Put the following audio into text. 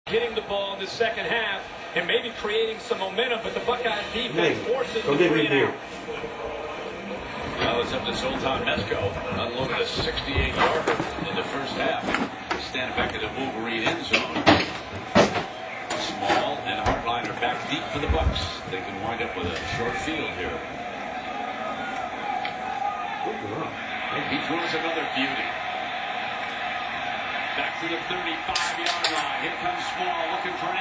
Getting the ball in the second half and maybe creating some momentum, but the Buckeyes defense forces the 3 and out. Well, it's up to Zoltan Mesko. Unloaded a 68-yarder in the first half. Stand back in the Wolverine end zone. Small and Hartline are back deep for the Bucks. They can wind up with a short field here. He throws another beauty. Back to the 35-yard line. Here comes Small looking for an